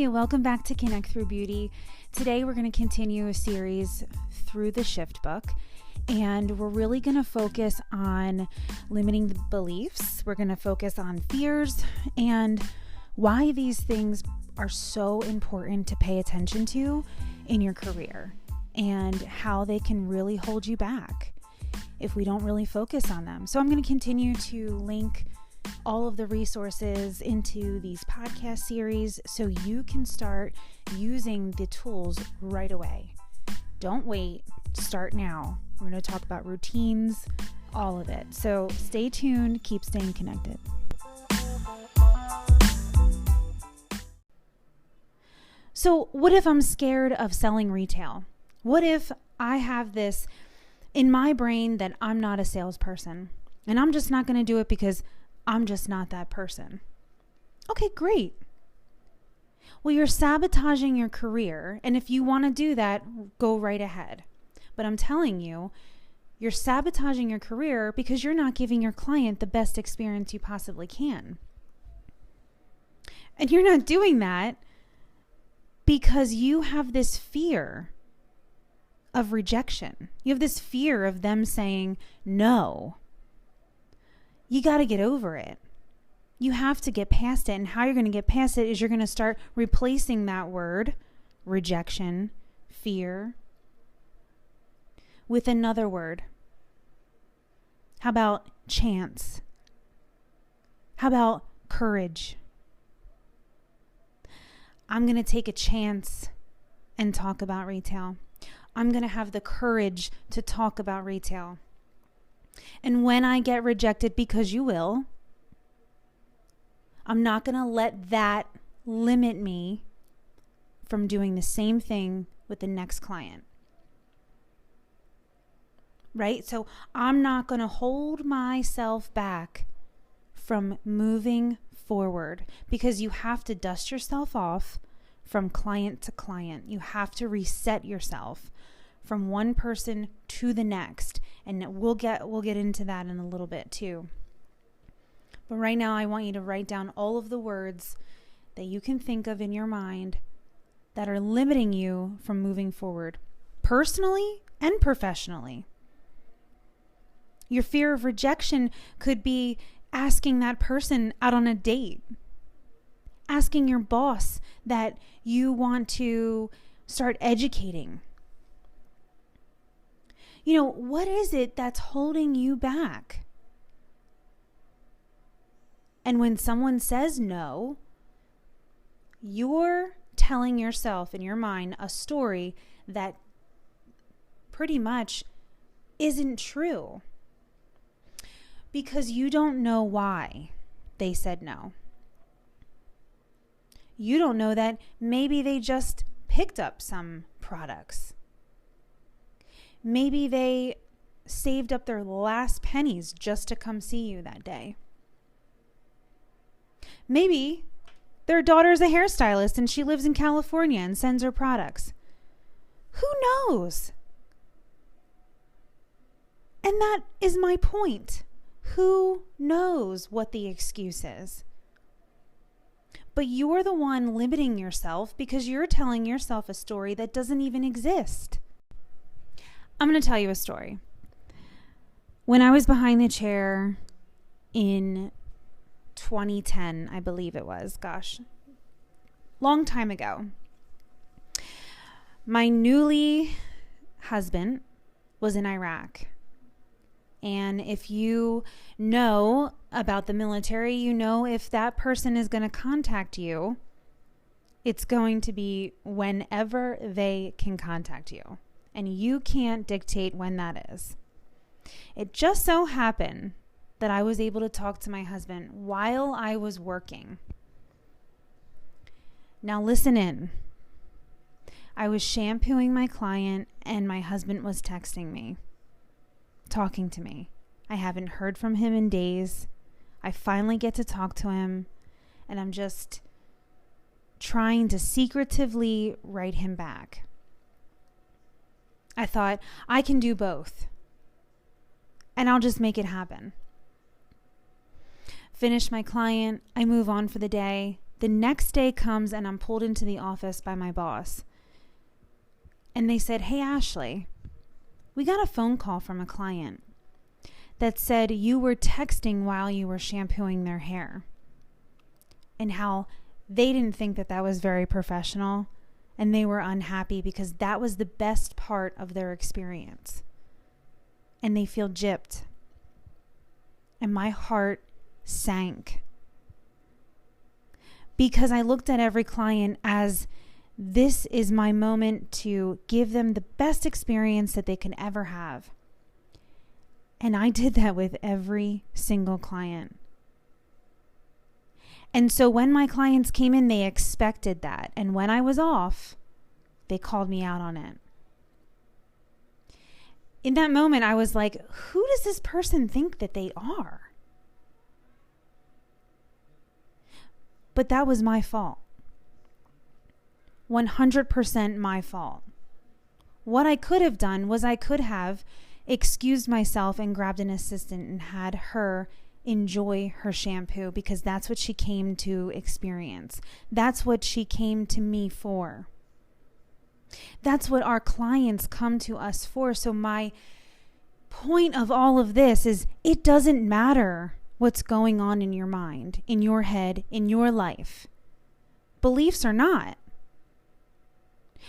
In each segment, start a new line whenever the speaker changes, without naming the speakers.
Hi, welcome back to Connect Through Beauty. Today we're going to continue a series through the Shift book, and we're really going to focus on limiting the beliefs. We're going to focus on fears and why these things are so important to pay attention to in your career and how they can really hold you back if we don't really focus on them. So I'm going to continue to link all of the resources into these podcast series so you can start using the tools right away. Don't wait, start now. We're going to talk about routines, all of it. So stay tuned, keep staying connected. So what if I'm scared of selling retail? What if I have this in my brain that I'm not a salesperson and I'm just not going to do it because I'm just not that person? Okay, great. Well, you're sabotaging your career, and if you want to do that, go right ahead. But I'm telling you, you're sabotaging your career because you're not giving your client the best experience you possibly can. And you're not doing that because you have this fear of rejection. You have this fear of them saying no. You got to get over it. You have to get past it. And how you're going to get past it is you're going to start replacing that word, rejection, fear, with another word. How about chance? How about courage? I'm going to take a chance and talk about retail. I'm going to have the courage to talk about retail. And when I get rejected, because you will, I'm not going to let that limit me from doing the same thing with the next client. Right? So I'm not going to hold myself back from moving forward, because you have to dust yourself off from client to client. You have to reset yourself from one person to the next. And we'll get into that in a little bit too. But right now I want you to write down all of the words that you can think of in your mind that are limiting you from moving forward, personally and professionally. Your fear of rejection could be asking that person out on a date, asking your boss that you want to start educating. You know, what is it that's holding you back? And when someone says no, you're telling yourself in your mind a story that pretty much isn't true, because you don't know why they said no. You don't know that maybe they just picked up some products. Maybe they saved up their last pennies just to come see you that day. Maybe their daughter's a hairstylist and she lives in California and sends her products. Who knows? And that is my point. Who knows what the excuse is? But you're the one limiting yourself because you're telling yourself a story that doesn't even exist. I'm going to tell you a story. When I was behind the chair in 2010, I believe it was, long time ago, my newly husband was in Iraq. And if you know about the military, you know if that person is going to contact you, it's going to be whenever they can contact you. And you can't dictate when that is. It just so happened that I was able to talk to my husband while I was working. Now listen in. I was shampooing my client and my husband was texting me, talking to me. I haven't heard from him in days. I finally get to talk to him, and I'm just trying to secretively write him back. I thought, I can do both, and I'll just make it happen. Finish my client, I move on for the day The next day comes and I'm pulled into the office by my boss. And they said, "Hey, Ashley, we got a phone call from a client that said you were texting while you were shampooing their hair, and how they didn't think that that was very professional, and they were unhappy because that was the best part of their experience. And they feel gypped." And my heart sank, because I looked at every client as, this is my moment to give them the best experience that they can ever have. And I did that with every single client. And so when my clients came in, they expected that. And when I was off, they called me out on it. In that moment, I was like, who does this person think that they are? But that was my fault. 100% my fault. What I could have done was I could have excused myself and grabbed an assistant and had her enjoy her shampoo, because that's what she came to experience. That's what she came to me for. That's what our clients come to us for. So my point of all of this is, it doesn't matter what's going on in your mind, in your head, in your life. Beliefs or not.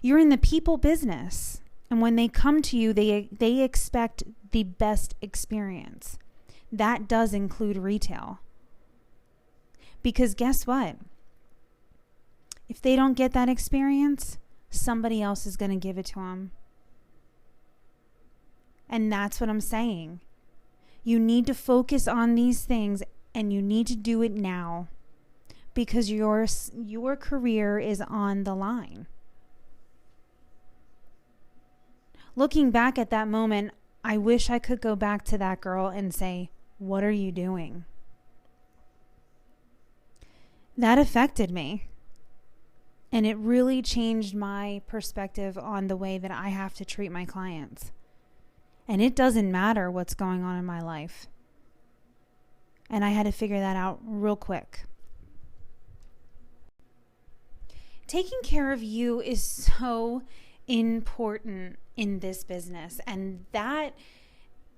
You're in the people business. And when they come to you, they expect the best experience. That does include retail. Because guess what? If they don't get that experience, somebody else is going to give it to them. And that's what I'm saying. You need to focus on these things, and you need to do it now, because your career is on the line. Looking back at that moment, I wish I could go back to that girl and say, "What are you doing?" That affected me. And it really changed my perspective on the way that I have to treat my clients. And it doesn't matter what's going on in my life. And I had to figure that out real quick. Taking care of you is so important in this business. And that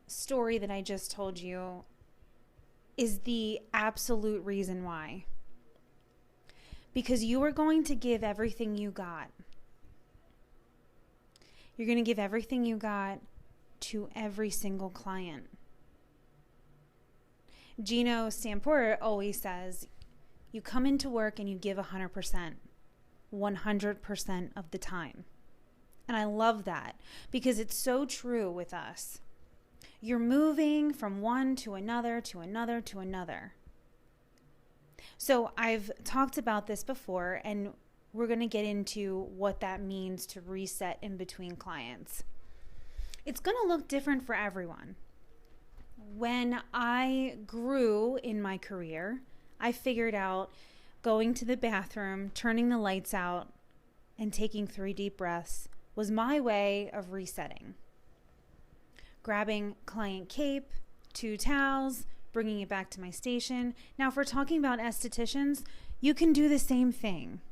story that I just told you is the absolute reason why. Because you are going to give everything you got. You're going to give everything you got to every single client. Gino Stampor always says, you come into work and you give 100%, 100% of the time. And I love that, because it's so true with us. You're moving from one to another, to another, to another. So I've talked about this before, and we're going to get into what that means to reset in between clients. It's going to look different for everyone. When I grew in my career, I figured out going to the bathroom, turning the lights out, and taking 3 deep breaths was my way of resetting. Grabbing client cape, 2 towels, bringing it back to my station. Now, if we're talking about estheticians, you can do the same thing.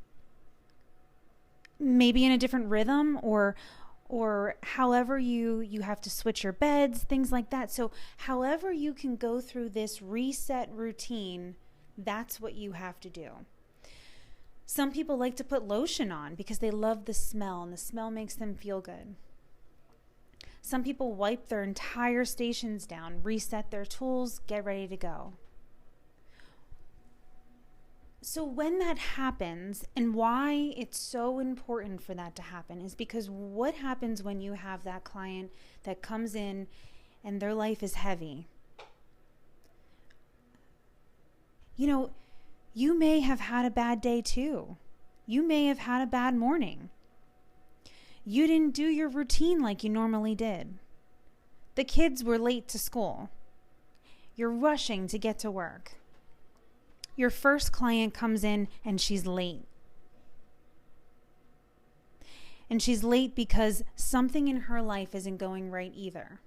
Maybe in a different rhythm, or however you have to switch your beds, things like that. So however you can go through this reset routine, that's what you have to do. Some people like to put lotion on because they love the smell, and the smell makes them feel good. Some people wipe their entire stations down, reset their tools, get ready to go. So when that happens, and why it's so important for that to happen, is because what happens when you have that client that comes in and their life is heavy? You may have had a bad day too. You may have had a bad morning. You didn't do your routine like you normally did. The kids were late to school. You're rushing to get to work. Your first client comes in and she's late. And she's late because something in her life isn't going right either.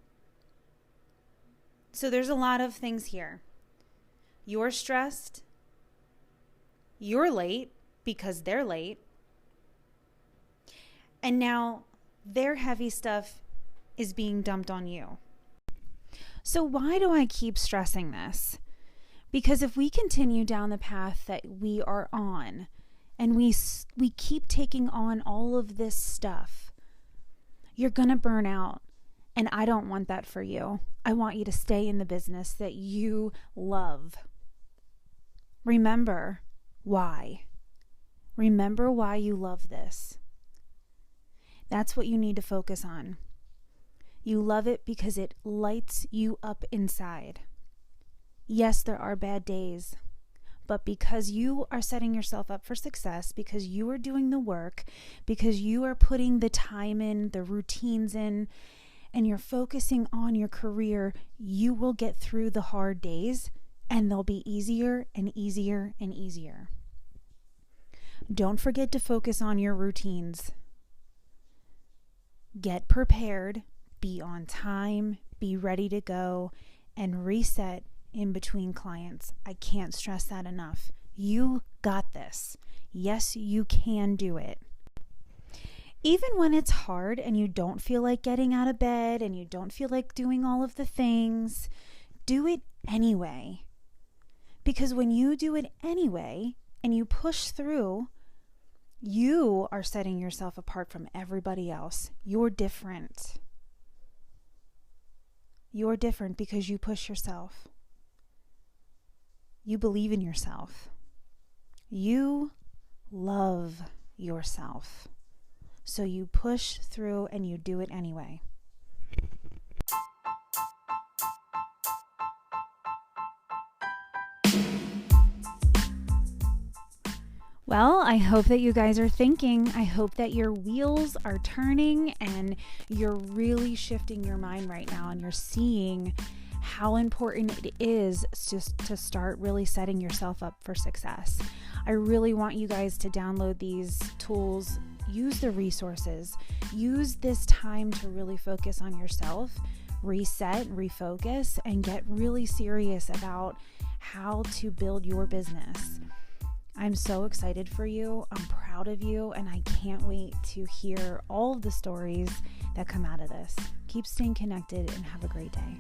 So there's a lot of things here. You're stressed. You're late because they're late. And now their heavy stuff is being dumped on you. So why do I keep stressing this? Because if we continue down the path that we are on, and we keep taking on all of this stuff, you're going to burn out. And I don't want that for you. I want you to stay in the business that you love. Remember why. Remember why you love this. That's what you need to focus on. You love it because it lights you up inside. Yes, there are bad days, but because you are setting yourself up for success, because you are doing the work, because you are putting the time in, the routines in, and you're focusing on your career, you will get through the hard days, and they'll be easier and easier and easier. Don't forget to focus on your routines. Get prepared, be on time, be ready to go, and reset in between clients. I can't stress that enough. You got this. Yes, you can do it. Even when it's hard and you don't feel like getting out of bed and you don't feel like doing all of the things, do it anyway. Because when you do it anyway and you push through, you are setting yourself apart from everybody else. You're different. You're different because you push yourself. You believe in yourself. You love yourself. So you push through and you do it anyway. Well, I hope that you guys are thinking. I hope that your wheels are turning and you're really shifting your mind right now and you're seeing how important it is just to start really setting yourself up for success. I really want you guys to download these tools, use the resources, use this time to really focus on yourself, reset, refocus, and get really serious about how to build your business. I'm so excited for you. I'm proud of you, and I can't wait to hear all of the stories that come out of this. Keep staying connected and have a great day.